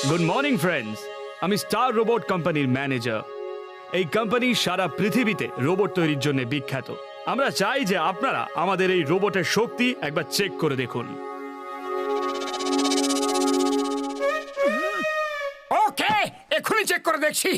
Good morning friends, আমি star robot কোম্পানির manager. এই কোম্পানি সারা পৃথিবীতে রোবট তৈরির জন্য বিখ্যাত। আমরা চাই যে আপনারা আমাদের এই রোবটের শক্তি একবার চেক করে দেখুন। ওকে, এখনই চেক করে দেখছি।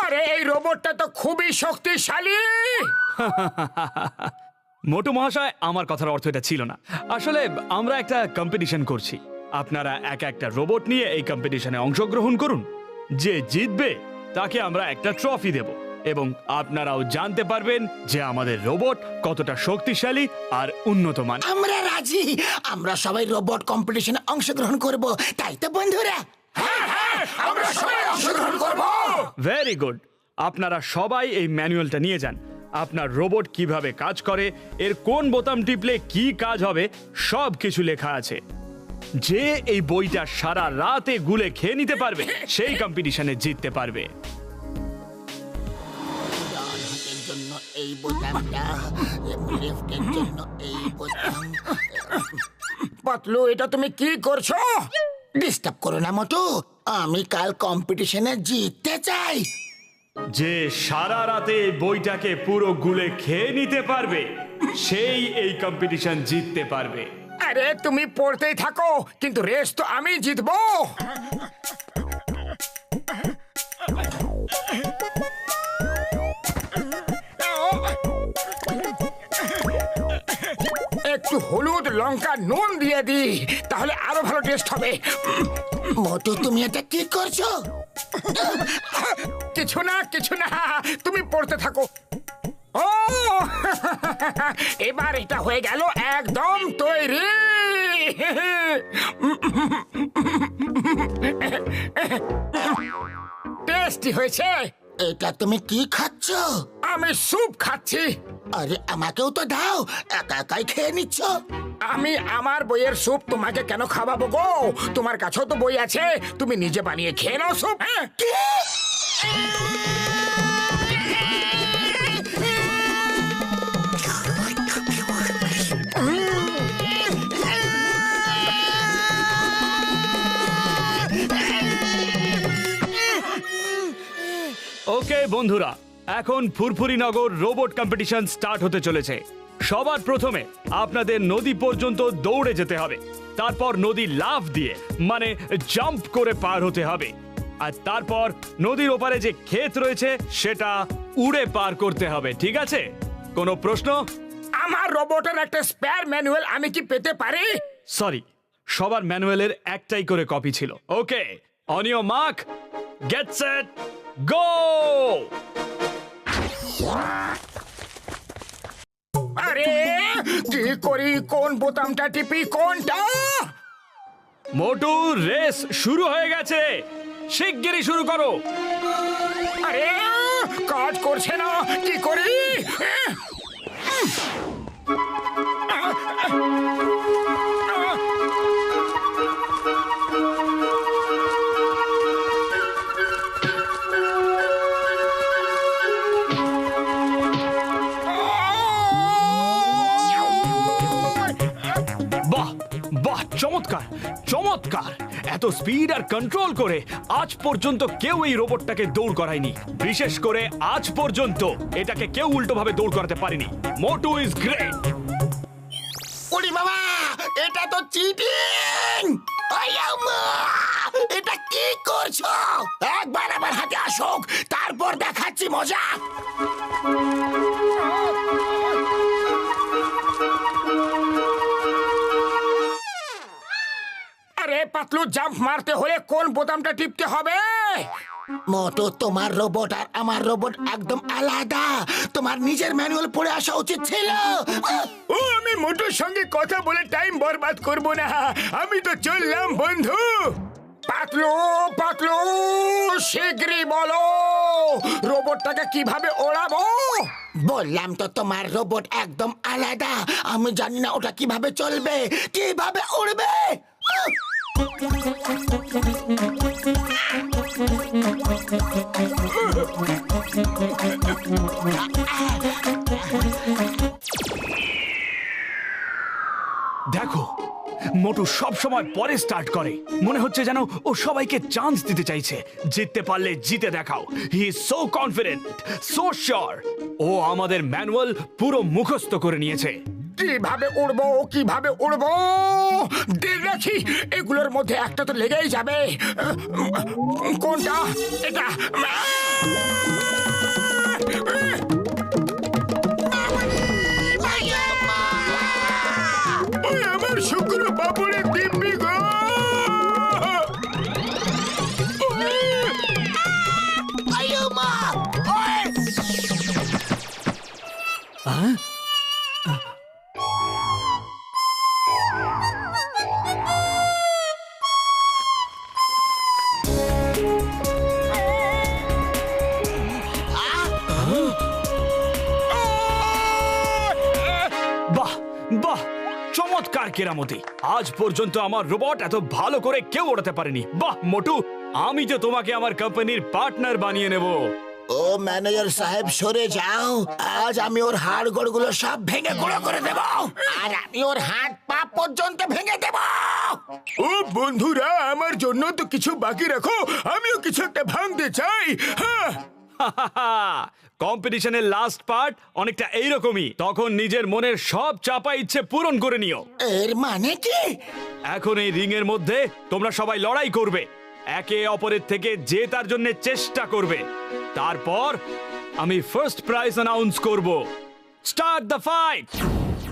আরে এই রোবটটা তো খুবই শক্তিশালী। মোটু মহাশয়, আমার কথার অর্থ এটা ছিল না। আসলে আমরা একটা কম্পিটিশন করছি। আপনারা এক একটা রোবট নিয়ে এই কম্পিটিশনে অংশগ্রহণ করুন। যে জিতবে তাকে আমরা একটা ট্রফি দেব এবং আপনারাও জানতে পারবেন যে আমাদের রোবট কতটা শক্তিশালী আর উন্নত মান। আমরা রাজি। আমরা সবাই রোবট কম্পিটিশনে অংশগ্রহণ করব, তাই তো বন্ধুরা? আমরা সবাই অংশগ্রহণ করব। Very good. আপনারা সবাই এই ম্যানুয়ালটা নিয়ে যান। আপনার রোবট কিভাবে কাজ করে, এর কোন বোতাম টিপলে কি কাজ হবে, সব কিছু লেখা আছে। যে এই বইটা সারা রাতে গুলে খেয়ে নিতে পারবে সেই কম্পিটিশনে জিততে পারবে। হাতের জন্য এই বোতামটা, লেফটের জন্য এই বোতাম। পাতলু, এটা তুমি কি করছো? ডিস্টার্ব করো না মোটু, আমি কাল কম্পিটিশনে জিততে চাই। যে সারা রাতে এই বইটাকে পুরো গুলে খেয়ে নিতে পারবে সেই এই কম্পিটিশন জিততে পারবে। আরে তুমি পড়তেই থাকো, কিন্তু রেস তো আমি জিতবো। একটু হলুদ, লঙ্কা, নুন দিয়ে দি, তাহলে আরো ভালো টেস্ট হবে। মোটু, তুমি এটা কি করছো? কিছু না, কিছু না, তুমি পড়তে থাকো। ও এবার এটা হয়ে গেল একদম তৈরি। টেস্টি হয়েছে। এটা তুমি কি খাচ্ছ? আমি স্যুপ খাচ্ছি। আরে আমাকেও তো দাও, একা একাই খেয়ে নিচ্ছ। আমি আমার বইয়ের স্যুপ তোমাকে কেন খাওয়াবো গো? তোমার কাছেও তো বই আছে, তুমি নিজে বানিয়ে খেয়ে নাও স্যুপ। হ্যাঁ, ওকে বন্ধুরা, এখন ফুরফুরিনগর রোবট কম্পিটিশন স্টার্ট হতে চলেছে। সবার প্রথমে আপনাদের নদী পর্যন্ত দৌড়ে যেতে হবে, তারপর নদী লাফ দিয়ে মানে জাম্প করে পার হতে হবে, আর তারপর নদীর ওপারে যে ক্ষেত রয়েছে সেটা উড়ে পার করতে হবে। ঠিক আছে? কোনো প্রশ্ন? আমার রোবটের একটা স্পেয়ার ম্যানুয়াল আমি কি পেতে পারি? সরি, সবার ম্যানুয়ালের একটাই করে কপি ছিল। Okay, on your mark, get set, go! আরে কি করি, কোন বোতামটা টিপি, কোনটা? মোটু, রেস শুরু হয়ে গেছে, শিগগিরই শুরু করো। আরে কাজ করছে না, কি করি? বাহ বাহ, চমৎকার চমৎকার! এত স্পিড আর কন্ট্রোল করে আজ পর্যন্ত কেউ এই রোবটটাকে দৌড় করায়নি। বিশেষ করে আজ পর্যন্ত এটাকে কেউ উল্টোভাবে দৌড় করাতে পারেনি। মোটু ইজ গ্রেট। ওরে বাবা, এটা তো চিটিং! এটা কি করছো? একবার আমার হাতে আসুক, তারপর দেখাচ্ছি মজা। আরে পাতলু, জাম্প মারতে হলে কোন বোতামটা টিপতে হবে? মোটু, তোমার রোবট আর আমার রোবট একদম আলাদা। তোমার নিজের ম্যানুয়াল পড়ে আসা উচিত ছিল। ও, আমি মোটুর সঙ্গে কথা বলে টাইম বরবাদ করব না। আমি তো চললাম বন্ধু। পাতলু পাতলু, শিগগিরই বলো রোবটটাকে কিভাবে ওড়াবো? বললাম তো তোমার রোবট একদম আলাদা। আমি জানি না ওটা কিভাবে চলবে, কিভাবে উড়বে। দেখো, মোটু সব সময় পরে স্টার্ট করে। মনে হচ্ছে যেন ও সবাইকে চান্স দিতে চাইছে। জিততে পারলে জিতে দেখাও। He is so confident, so sure. ও আমাদের ম্যানুয়াল পুরো মুখস্থ করে নিয়েছে। কিভাবে উড়বো, কিভাবে উড়বো, দেখ রাখি। এগুলোর মধ্যে একটা তো লেগেই যাবে। কোনটা? এটা। ওই আমার শুকনো পাপড়ের দিব্যি গো। বাহ বাহ, চমৎকার কেরামতি। আজ পর্যন্ত আমার রোবট এত ভালো করে কেউ ওড়াতে পারেনি। বাহ মোটু, আমি তো তোমাকে আমার কোম্পানির পার্টনার বানিয়ে নেব। ও ম্যানেজার সাহেব, সরে যাও। আজ আমি ওর হাড় গোড়গুলো সব ভেঙে গুঁড়ো করে দেব, আর আমি ওর হাত পা পর্যন্ত ভেঙে দেব। ও বন্ধুরা, আমার জন্য তো কিছু বাকি রাখো, আমিও কিছু একটা ভাঙতে চাই। হ্যাঁ, কম্পিটিশনের লাস্ট পার্ট অনেকটা এইরকমই। তখন নিজের মনের সব চাপা ইচ্ছে পূরণ করে নিও। এর মানে কি? এখন এই রিং এর মধ্যে তোমরা সবাই লড়াই করবে, একে অপরের থেকে জেতার জন্য চেষ্টা করবে। তারপর আমি ফার্স্ট প্রাইজ অ্যানাউন্স করব। Start the fight.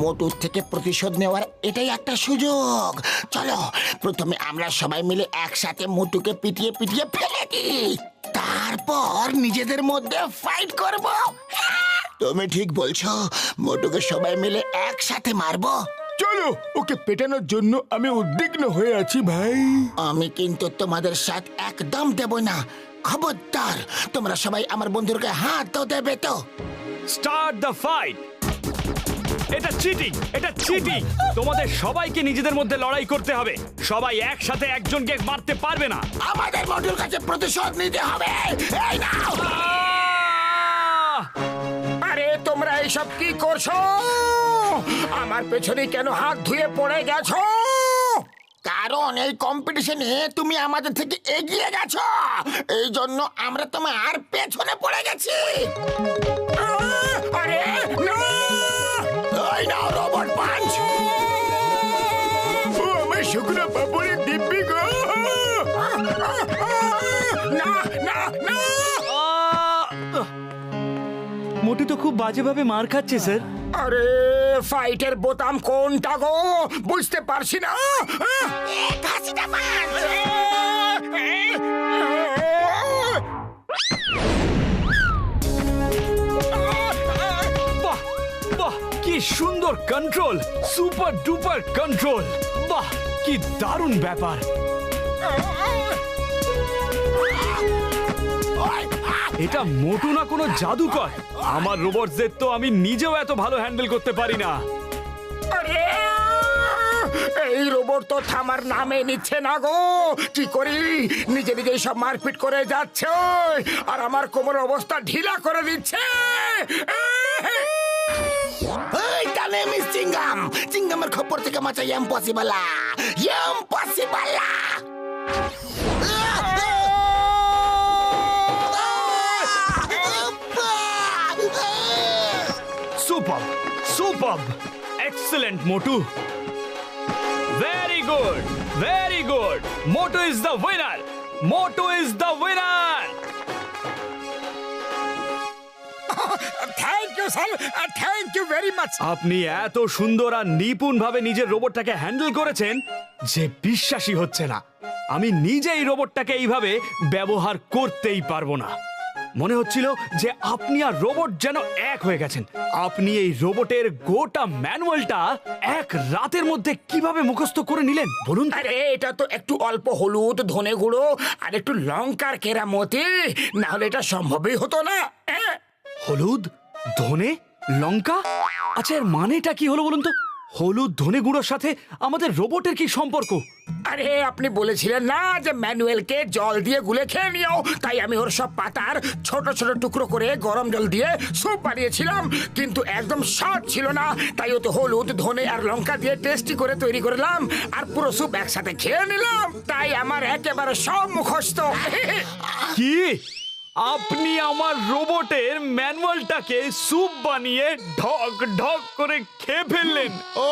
মোটুর থেকে প্রতিশোধ নেওয়ার এটাই একটা সুযোগ। চলো, প্রথমে আমরা সবাই মিলে একসাথে মোটুকে পিটিয়ে পিটিয়ে ফেলে দিই, তারপর নিজেদের মধ্যে ফাইট করব। তুমি ঠিক বলছো, মোটুকে সবাই মিলে একসাথে মারবো। চলো, ওকে পেটানোর জন্য আমি উদ্বিগ্ন হয়ে আছি ভাই। আমি কিন্তু তোমাদের সাথ একদম দেব না। খবরদার, তোমরা সবাই আমার বন্ধুকে হাত তো দেবে তো। Start the fight. এটা চিটিং, এটা চিটিং। তোমাদের সবাইকে নিজেদের মধ্যে লড়াই করতে হবে। সবাই একসাথে একজনকে মারতে পারবে না। আমাদের মোটুর কাছে প্রতিশোধ নিতে হবে। এই নাও। আরে তোমরা এইসব কি করছো? আমার পেছনে কেন হাত ধুয়ে পড়ে গেছো? কারণ এই কম্পিটিশনে তুমি আমাদের থেকে এগিয়ে গেছো, এই জন্য আমরা তোমার পেছনে পড়ে গেছি। আরে না! এই নাও রোবট পাঞ্চ। ও আমার শুকনো পাপড়ের দিব্যি গো। না না না! মোটু তো খুব বাজেভাবে মার খাচ্ছে স্যার। আরে ফাইটের বোতাম কোনটা গো, বুঝতে পারছি না। ঘাসিটা পাঞ্চ। বাহ বাহ, কি সুন্দর কন্ট্রোল, সুপার ডুপার কন্ট্রোল। বাহ, কি দারুণ ব্যাপার। এটা মোটু না কোনো জাদুকর। আমার রোবটদের তো আমি নিজেও এত ভালো হ্যান্ডেল করতে পারি না। আরে এই রোবট তো থামার নামে নিচ্ছে না গো। কি করি, নিজে নিজেই সব মারপিট করে যাচ্ছে আর আমার কোমর অবস্থা ঢিলা করে দিচ্ছে। এইটা নেম ইজ চিংগাম। চিংগামের খপ্পর থেকে বাঁচা impossible, impossible. Super super, excellent Motu. Very good, very good. Motu is the winner, Motu is the winner. Thank you sir, thank you very much. আপনি এত সুন্দর আর নিপুণ ভাবে নিজের রোবটটাকে হ্যান্ডেল করেছেন যে বিশ্বাসই হচ্ছে না। আমি নিজে এই রোবটটাকে এইভাবে ব্যবহার করতেই পারবো না। মনে হচ্ছিল যে আপনি আর রোবট যেন এক হয়ে গেছেন। আপনি এই রোবটের গোটা ম্যানুয়ালটা এক রাতের মধ্যে কিভাবে মুখস্থ করে নিলেন বলুন? আরে এটা তো একটু অল্প হলুদ, ধনে গুঁড়ো আর একটু লঙ্কার কেরামতি, না হলে এটা সম্ভবই হতো না। হলুদ, ধনে লঙ্কা, আচ্ছা এর মানেটা কি হলো বলুন তো? হলুদ ধনে গুঁড়োর সাথে আমাদের রোবটের কি সম্পর্ক? আরে আপনি বলেছিলেন না যে ম্যানুয়েলকে জল দিয়ে গুলে খেয়ে নিও, তাই আমি ওর সব পাতার ছোট ছোট টুকরো করে গরম জল দিয়ে স্যুপ বানিয়েছিলাম, কিন্তু একদম স্বাদ ছিল না, তাই ওতে হলুদ ধনে আর লঙ্কা দিয়ে টেস্টি করে তৈরি করলাম আর পুরো স্যুপ একসাথে খেয়ে নিলাম, তাই আমার একেবারে সব মুখস্থ। কি আপনি আমার রোবটের ম্যানুয়ালটাকে স্যুপ বানিয়ে ঢক ঢক করে খেয়ে ফেললেন? ও